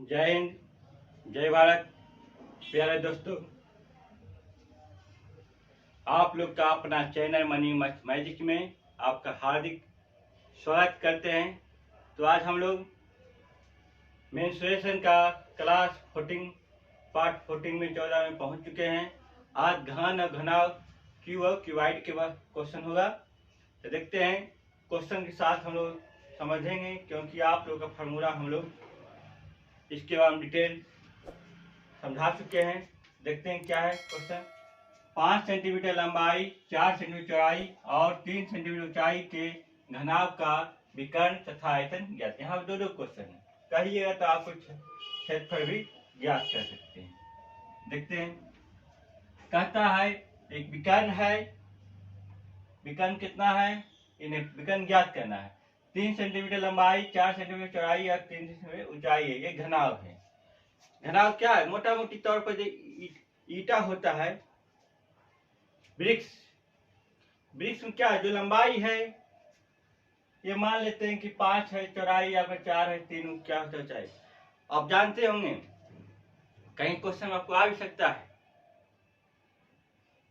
जय हिंद, जय भारत। प्यारे दोस्तों, आप लोग का अपना चैनल मनी मैजिक में आपका हार्दिक स्वागत करते हैं। तो आज हम लोग मेंस्ट्रुएशन का क्लास 14 पार्ट 14 में 14 में पहुंच चुके हैं। आज घन और घनाव क्यू और क्यूबाइड के बाद क्वेश्चन होगा। तो देखते हैं, क्वेश्चन के साथ हम लोग समझेंगे, क्योंकि आप लोग का फार्मूला हम लोग इसके बाद हम डिटेल समझा चुके हैं। देखते हैं क्या है क्वेश्चन। 5 सेंटीमीटर लंबाई, 4 सेंटीमीटर चौड़ाई और 3 सेंटीमीटर ऊंचाई के घनाव का विकर्ण तथा आयतन ज्ञात। यहाँ दो क्वेश्चन है, कहिएगा तो आप कुछ क्षेत्रफल भी ज्ञात कर सकते हैं। देखते हैं, कहता है एक विकर्ण है, विकर्ण कितना है, इन्हें विकर्ण ज्ञात करना है। 3 सेंटीमीटर लंबाई, 4 सेंटीमीटर चौड़ाई और 3 सेंटीमीटर ऊंचाई है, ये घनाव है। घनाव क्या है? मोटा मोटी तौर पर ईटा होता है, वृक्ष में क्या है, जो लंबाई है ये मान लेते हैं कि 5 है, चौड़ाई या 4 है, 3 क्या होता है ऊंचाई। आप जानते होंगे कहीं क्वेश्चन आपको आ भी सकता है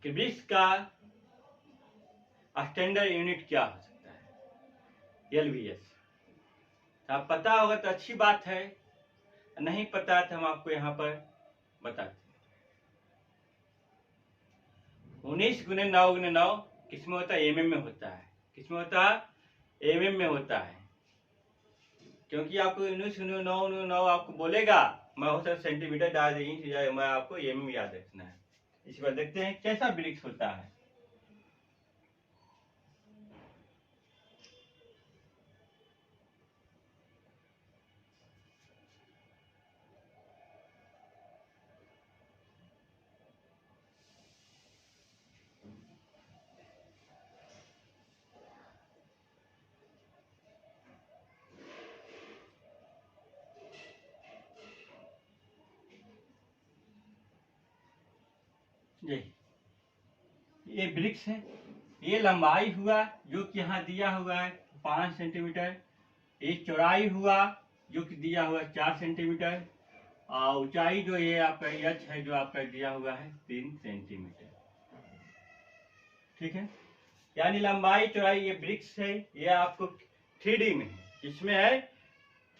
कि वृक्ष का स्टैंडर्ड यूनिट क्या हो सकता है, LBS। आप पता होगा तो अच्छी बात है, नहीं पता तो हम आपको यहाँ पर बताते हैं। 19 × 9 × 9 किसमें होता है? mm में होता है। किसमें होता है? mm में होता है। क्योंकि आपको 19 × 9 × 9 आपको बोलेगा, मैं हो सकता सेंटीमीटर डाल दे, इंच जाए, मैं आपको mm याद रखना है। इसी बार देखते हैं कैसा वृक्ष होता है। ये वृक्ष है, ये लंबाई हुआ जो कि यहाँ दिया हुआ है 5 सेंटीमीटर, ये चौड़ाई हुआ जो कि दिया हुआ है 4 सेंटीमीटर, और ऊंचाई जो ये आपका एच है जो आपका दिया हुआ है 3 सेंटीमीटर। ठीक है, यानी लंबाई चौड़ाई ये वृक्ष है, ये आपको 3D में है। इसमें है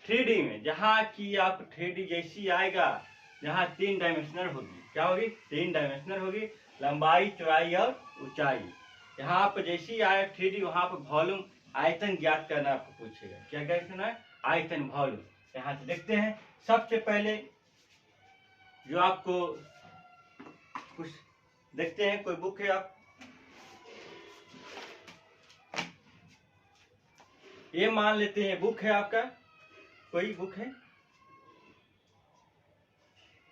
3D में, जहाँ की आप 3D जैसी आएगा, जहाँ 3 डायमेंशनल होगी। क्या होगी? 3 डायमेंशनल होगी, लंबाई चौड़ाई और ऊंचाई। यहाँ पर जैसी आए 3D, वहां पर वॉल्यूम आयतन ज्ञात करना आपको पूछेगा। क्या ज्ञात करना है? आयतन, वॉल्यूम। यहाँ से देखते हैं, सबसे पहले जो आपको कुछ देखते हैं, कोई बुक है, आप ये मान लेते हैं बुक है आपका, कोई बुक है,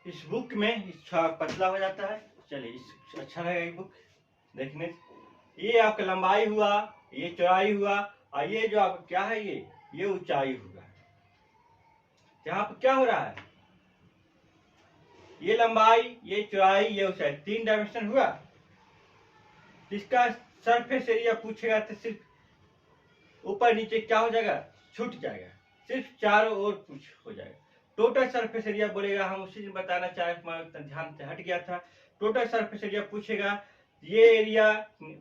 इस बुक में पतला हो जाता है। चलिए, अच्छा रहेगा ये बुक देखने। ये आपका लंबाई हुआ, ये चौड़ाई हुआ, और ये जो आपका क्या है, ये ऊंचाई हुआ। यहाँ पर क्या हो रहा है? ये लंबाई, ये चौड़ाई, ये ऊंचाई, 3 डायमेंशन हुआ। इसका सरफेस एरिया पूछेगा तो सिर्फ ऊपर नीचे क्या हो जाएगा? छूट जाएगा, सिर्फ चारों ओर कुछ हो जाएगा। टोटल सरफेस एरिया बोलेगा, हम उसी दिन बताना चाहे, ध्यान से हट गया था। टोटल सरफेस एरिया पूछेगा, ये एरिया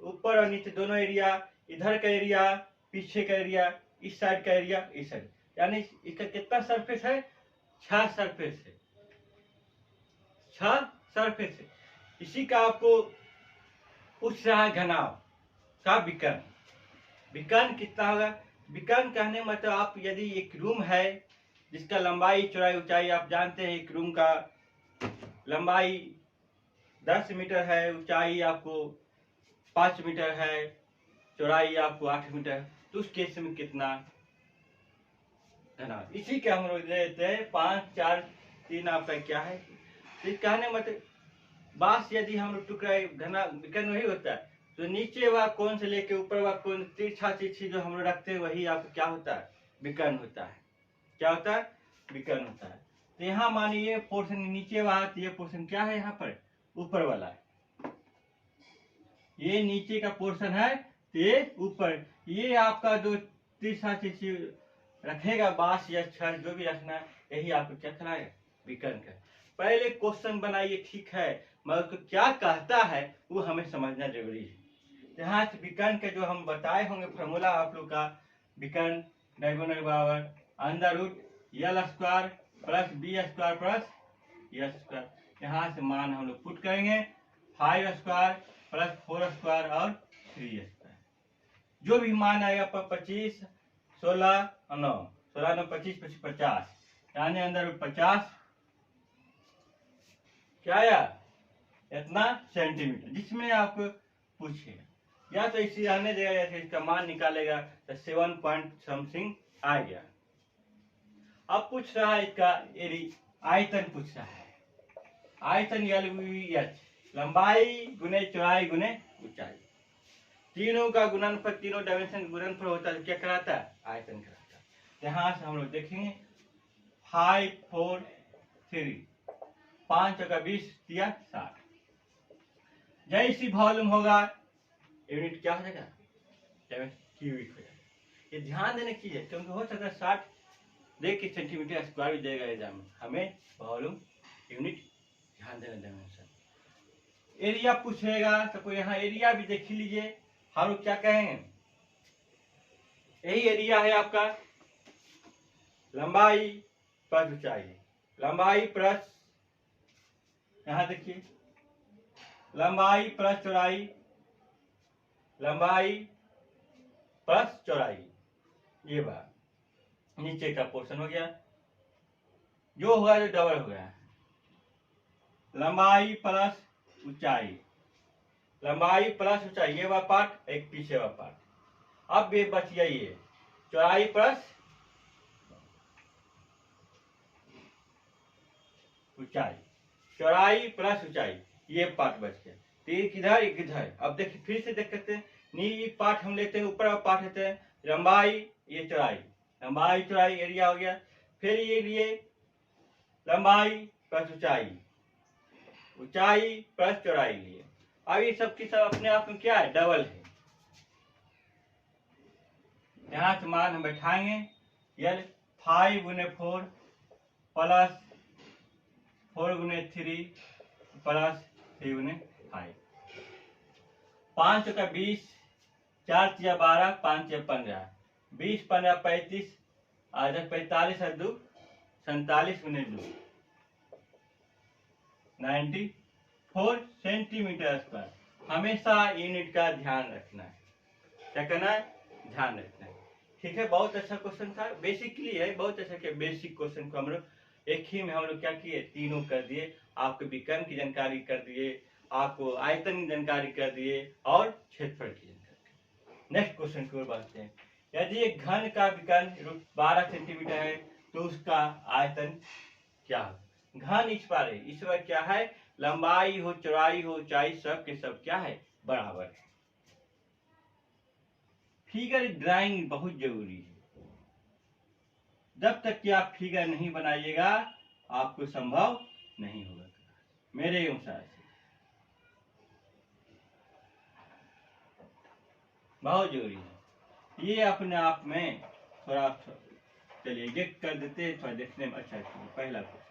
ऊपर और नीचे दोनों एरिया, इधर का एरिया, पीछे का एरिया, इस साइड का एरिया, इस साइड, यानी इसका कितना सरफेस है? 6 सरफेस है, 6 सरफेस है। इसी का आपको पूछ रहा है घनाव का विकर्ण। विकर्ण कितना होगा? विकर्ण कहने मतलब आप यदि एक रूम है जिसका लंबाई चौड़ाई ऊंचाई आप जानते हैं, एक रूम का लंबाई 10 मीटर है, ऊंचाई आपको 5 मीटर है, चौड़ाई आपको 8 मीटर, तो उस केस में कितना घनाभ? इसी के हम लोग देते हैं 5, 4, 3 आपका क्या है। तो कहने मतलब बांस यदि हम लोग टुकड़ा घना विकर्ण वही होता है, तो नीचे वाला कौन से लेके ऊपर वाला कौन तिरछा तिरछी जो हम लोग रखते हैं, वही आपको क्या होता है? विकर्ण होता है। क्या होता है? विकर्ण होता है। तो यहाँ मानिए पोर्शन नीचे वाला, तो ये पोर्शन क्या है? यहाँ पर ऊपर वाला है, ये नीचे का पोर्शन है, तो ये ऊपर। ये आपका जो तिरछा तिरछी रखेगा, बांस या छड़ जो भी रखना है, यही आपको क्या कराएगा, विकर्ण का। पहले क्वेश्चन बनाइए, ठीक है, मगर क्या कहता है वो हमें समझना जरूरी है। यहाँ से विकर्ण का जो हम बताए होंगे फॉर्मूला आप लोग का, विकर्ण डायगोनल बराबर under root L square plus B square plus S square. यहाँ से मान हम लोग पुट करेंगे 5 स्क्वायर प्लस 4 स्क्वायर और 3 स्क्वायर। जो भी मान आएगा 25 16 9 16 9 25 25 50, यानी अंदर 50 क्या आया, इतना सेंटीमीटर, जिसमें आप पूछेगा या तो इसी रहने देगा या फिर इसका मान निकालेगा तो 7 पॉइंट समथिंग आ गया। अब पूछ रहा है इसका आयतन पूछ रहा है। आयतन LVH, लंबाई गुने चौड़ाई गुने ऊंचाई, तीनों का गुणनफल, तीनों डायमेंशन गुणनफल होता है, क्या कराता है, आयतन कराता है। यहाँ से हम लोग देखेंगे 5 4 3 5 का 20 दिया 60। जैसी वॉल्यूम होगा यूनिट क्या हो जाएगा, क्यूबिक हो जाएगा। ये ध्यान देने की है, क्योंकि हो सकता है 60 देख के सेंटीमीटर स्क्वायर भी देगा एग्जाम में, हमें वॉल्यूम यूनिट ध्यान देना, डायमेंशन। एरिया पूछेगा तो कोई यहाँ एरिया भी देख लीजिए, हम लोग क्या कहेंगे, यही एरिया है आपका, लंबाई प्लस ऊंचाई, लंबाई प्लस, यहाँ देखिए लंबाई प्लस चौड़ाई, लंबाई प्लस चौड़ाई, ये बात नीचे का पोर्शन हो गया, जो होगा जो डबल हो गया, लंबाई प्लस ऊंचाई, लंबाई प्लस ऊंचाई, ये वाला पार्ट एक पीछे वाला पार्ट। अब ये बच गया ये चौड़ाई प्लस ऊंचाई, चौड़ाई प्लस ऊंचाई, ये पार्ट बच गया। तो एक इधर एक इधर। अब देखिए फिर से देख सकते हैं, नी पार्ट हम लेते हैं, ऊपर पार्ट लेते हैं, लंबाई ये चौड़ाई, लंबाई चौड़ाई एरिया हो गया। फिर ये लिए लंबाई प्लस ऊंचाई, ऊंचाई प्लस चौड़ाई लिए। अब ये सब की सब अपने आप में क्या है, डबल है। यहाँ से मान हम बैठाएंगे, यल 5 गुने 4 प्लस 4 गुने 3 प्लस 3 गुने 5, 5 का 20, 4 या 12, 5 या 15, 20 15 35, आज 45 और 2 47 गुने 2 94 सेंटीमीटर स्क्वायर। हमेशा यूनिट का ध्यान रखना है, क्या करना है, ध्यान रखना है। ठीक है, बहुत अच्छा क्वेश्चन था, बेसिकली है, बहुत अच्छा किया। बेसिक क्वेश्चन को हम लोग एक ही में हम लोग क्या किए, तीनों कर दिए। आपको विकर्ण की जानकारी कर दिए, आपको आयतन की जानकारी कर दिए और क्षेत्रफल की जानकारी। नेक्स्ट क्वेश्चन की ओर बढ़ते हैं। यदि एक घन का विकर्ण 12 सेंटीमीटर है तो उसका आयतन क्या है। घन इस बार क्या है, लंबाई हो चौड़ाई हो ऊंचाई सब के सब क्या है, बराबर है। फिगर ड्राइंग बहुत जरूरी है, जब तक कि आप फिगर नहीं बनाइएगा आपको संभव नहीं होगा, मेरे अनुसार से बहुत जरूरी है। ये अपने आप में थोड़ा, चलिए ये कर देते हैं, थोड़ा देखने में अच्छा है। पहला क्वेश्चन,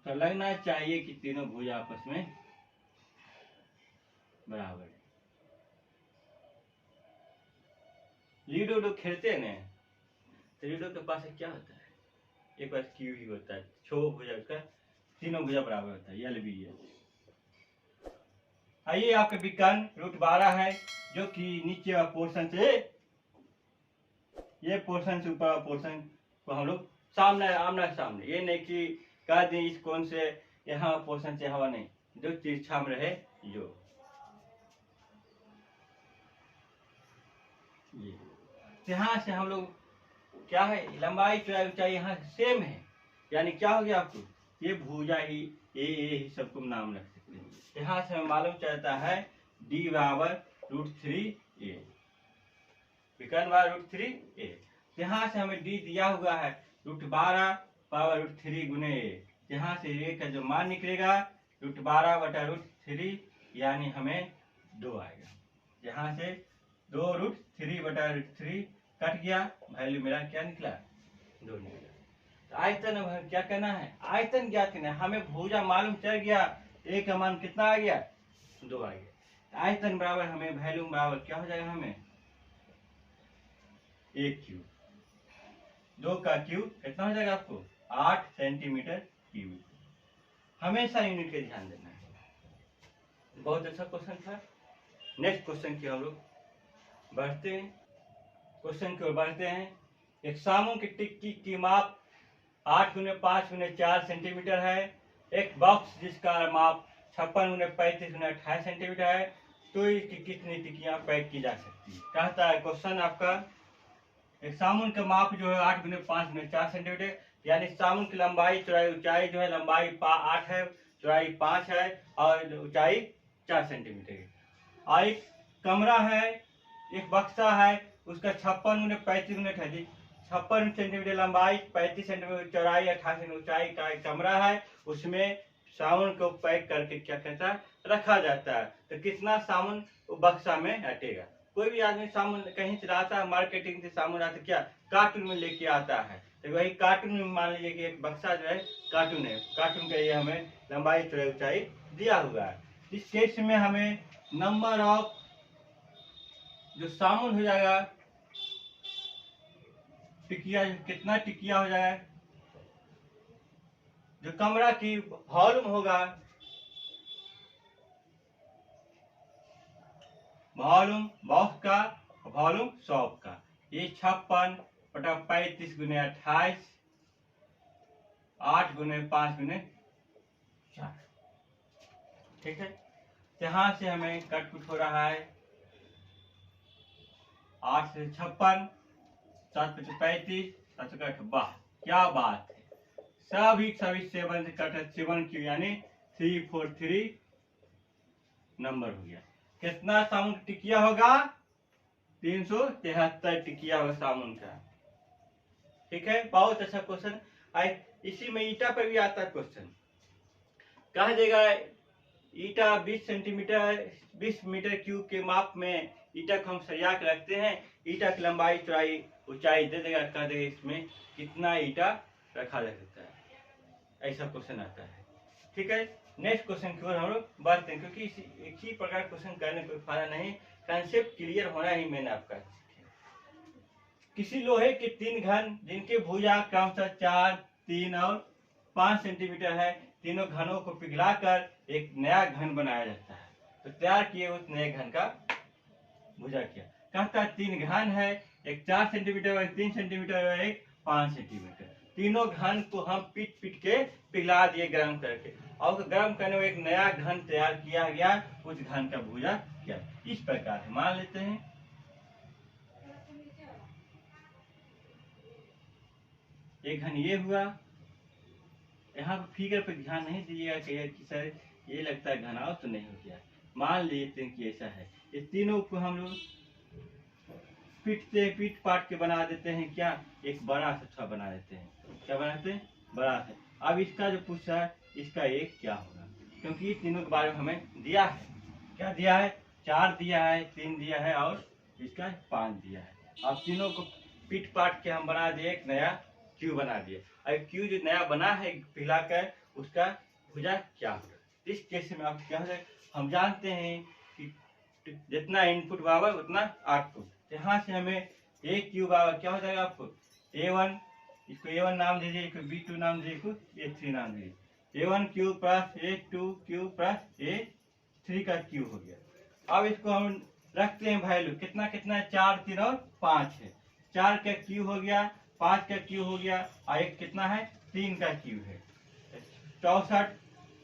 तो लगना चाहिए कि तीनों भुजा आपस में बराबर है। लूडो जो खेलते हैं ना, तो लूडो के पास क्या होता है, एक पास क्यू ही होता है, 6 भुजा, उसका तीनों भुजा बराबर होता है, यल बी एच। आइए आपका विकर्ण √12 है, जो कि नीचे वाला पोर्शन से, ये पोर्शन से ऊपर वाला पोर्शन को हम लोग सामने आमना सामने, ये नहीं कि कह दें इस कोण से यहाँ पोर्शन से हवा नहीं, जो तिरछा में रहे जो ये। यहाँ से हम लोग क्या है, लंबाई चौड़ाई ऊंचाई यहाँ सेम है, यानी क्या हो गया आपको, ये भुजा ही ये ही सबको नाम रख सकते हैं। यहाँ से हमें मालूम चलता है d बराबर √3a, विकर्ण बराबर √3a। यहाँ से हमें d दिया हुआ है √12 पावर √3 गुने a। यहाँ से a का जो मान निकलेगा √12 बटा √3, यानी हमें 2 आएगा। यहाँ से 2√3/√3 कट गया, वैल्यू मेरा क्या निकला, 2 निकला। तो आयतन अब हमें क्या करना है, आयतन ज्ञात करना है। हमें भुजा मालूम चल गया, ए का मान कितना आ गया, 2 आ गया। आयतन बराबर हमें वैल्यू बराबर क्या हो जाएगा, हमें 1 क्यूब, 2 का क्यूब कितना हो जाएगा आपको 8 सेंटीमीटर क्यूब। हमेशा यूनिट का ध्यान देना है। बहुत अच्छा क्वेश्चन था। नेक्स्ट क्वेश्चन की हम लोग बढ़ते हैं, क्वेश्चन की ओर बढ़ते हैं। एक सामुन की टिक्की की माप 8x5x4 सेंटीमीटर है। एक बॉक्स जिसका माप 56x35x28 सेंटीमीटर है, तो इसकी कितनी टिक्कियां पैक की जा सकती है। कहता है क्वेश्चन आपका, एक सामुन का माप जो है 8x5x4 सेंटीमीटर, यानी सामुन की लंबाई चौड़ाई ऊंचाई जो है, लंबाई 8 है, चौड़ाई 5 है और ऊंचाई 4 सेंटीमीटर है। और एक कमरा है, एक बक्सा है, उसका 56x35x38 56 सेंटीमीटर लंबाई, 35 सेंटीमीटर चौड़ाई, 28 सेंटीमीटर ऊंचाई का एक कमरा है। उसमें सामुन को पैक करके क्या कहता है, रखा जाता है। तो कितना सामुन वो बक्सा में हटेगा। कोई भी आदमी सामुन कहीं से लाता है, मार्केटिंग से सामुन आता, क्या कार्टून में लेके आता है, तो वही कार्टून में मान लीजिए कि एक बक्सा जो है कार्टून है, कार्टून का ये हमें लंबाई चौड़ाई ऊंचाई दिया हुआ है। इस केस में हमें नंबर ऑफ जो सामुन हो जाएगा, टिकिया कितना टिकिया हो जाएगा, जो कमरा की वॉल्यूम होगा, वॉल्यूम बॉक्स का, वॉल्यूम शॉप का, ये 56/35x28 8x5x4। ठीक है, यहाँ से हमें कट कुछ हो रहा है, 8 से 56, 7 से 35, 7 से 8, वाह क्या बात है, सभी 7 से कट 7 क्यू, यानी 343 नंबर हो गया। कितना सामुन टिकिया होगा, 373 टिकिया होगा सामुन का। ठीक है, बहुत अच्छा क्वेश्चन। इसी में ईटा पर भी आता है क्वेश्चन, कहा देगा ईटा 20 मीटर क्यूब के माप में ईटा को हम सरिया के रखते हैं, ईटा की लंबाई चौड़ाई ऊंचाई दे देगा, कह देगा इसमें कितना ईटा रखा जा सकता है, ऐसा क्वेश्चन आता है। ठीक है, नेक्स्ट क्वेश्चन की ओर हम लोग बढ़ते हैं, क्योंकि एक ही प्रकार क्वेश्चन करने कोई फायदा नहीं, कंसेप्ट क्लियर होना ही मैंने आपका। किसी लोहे के 3 घन जिनके भुजा क्रमशः 4, 3 और 5 सेंटीमीटर है, तीनों घनों को पिघलाकर एक नया घन बनाया जाता है। तो तैयार किए उस नए घन का भुजा किया। कहता है 3 घन है, एक 4 सेंटीमीटर, एक 3 सेंटीमीटर और एक 5 सेंटीमीटर। तीनों घन को हम पीट पीट के पिघला दिए गर्म करके, और गर्म करने में एक नया घन तैयार किया गया, उस घन का भुजा किया। इस प्रकार से मान लेते हैं, एक घन ये हुआ, यहाँ पर फिगर पे ध्यान नहीं दीजिएगा कि सर ये लगता है घनाव तो नहीं हो गया। मान लेते हैं कि ऐसा है, ये तीनों को हम लोग पीट पाट के बना देते हैं, क्या एक बड़ा सा बना देते हैं। क्या बनाते हैं, बड़ा सा। अब इसका जो पूछा है, इसका एक क्या होगा, क्योंकि ये तीनों के बारे में हमें दिया है, क्या दिया है, 4 दिया है, 3 दिया है और इसका 5 दिया है। अब तीनों को पीट पाट के हम बना दिए, एक नया क्यू बना दिए। अब क्यू जो नया बना है पिघलाकर, उसका भुजा क्या होगा। इस केस में आप क्या है, हम जानते हैं कि जितना इनपुट बराबर उतना आउटपुट। यहाँ से हमें ए क्यू बराबर क्या हो जाएगा, आपको A1, इसको A1 नाम दीजिए, इसको B2 नाम दीजिए, इसको A3 नाम दीजिए। A1 Q plus A2 Q plus A3 का क्यू हो गया। अब इसको हम रखते हैं वैल्यू, कितना कितना है, 4, 3 और 5 है। 4 का क्यू हो गया, 5 का क्यू हो गया, और एक कितना है, 3 का क्यू है, 64,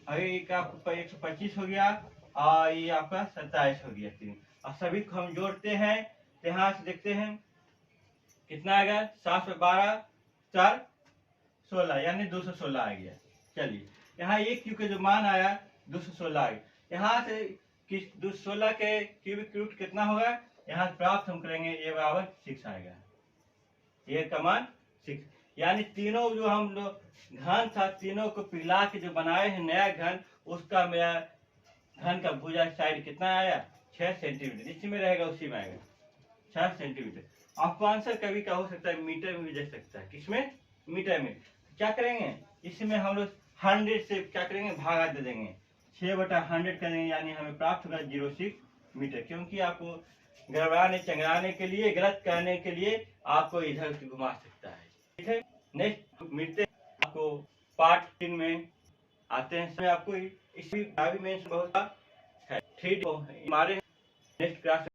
और एक आपका 125 हो गया, और ये आपका 27 हो गया 3। अब सभी को हम जोड़ते हैं, तो यहाँ से देखते हैं कितना आएगा, 712 4 16, यानी 216 आ गया। चलिए, यहाँ एक क्यू के जो मान आया 216 आ गया। यहाँ से 216 के क्यूबिक रूट कितना होगा, यहाँ प्राप्त हम करेंगे, ए बराबर 6 आएगा, ए का मान 6। यानी तीनों जो हम लोग घन था, तीनों को पिघला के जो बनाए हैं नया घन, उसका मेरा घन का भुजा साइड कितना आया, 6 सेंटीमीटर, जिसमें रहेगा उसी में आएगा 6 सेंटीमीटर। आपको आंसर कभी का हो सकता है मीटर में भी दे सकता है, किसमें, मीटर में। क्या करेंगे, इसमें हम लोग 100 से क्या करेंगे, भागा दे देंगे, 6/100 करेंगे, यानी हमें प्राप्त होगा 06 मीटर। क्योंकि आपको गड़बड़ाने चंगड़ाने के लिए, गलत करने के लिए आपको इधर से घुमा सकता है। ठीक है, नेक्स्ट मिलते हैं आपको पार्ट 3 में आते हैं। इसमें आपको इसी में बहुत है, ठीक हमारे नेक्स्ट क्लास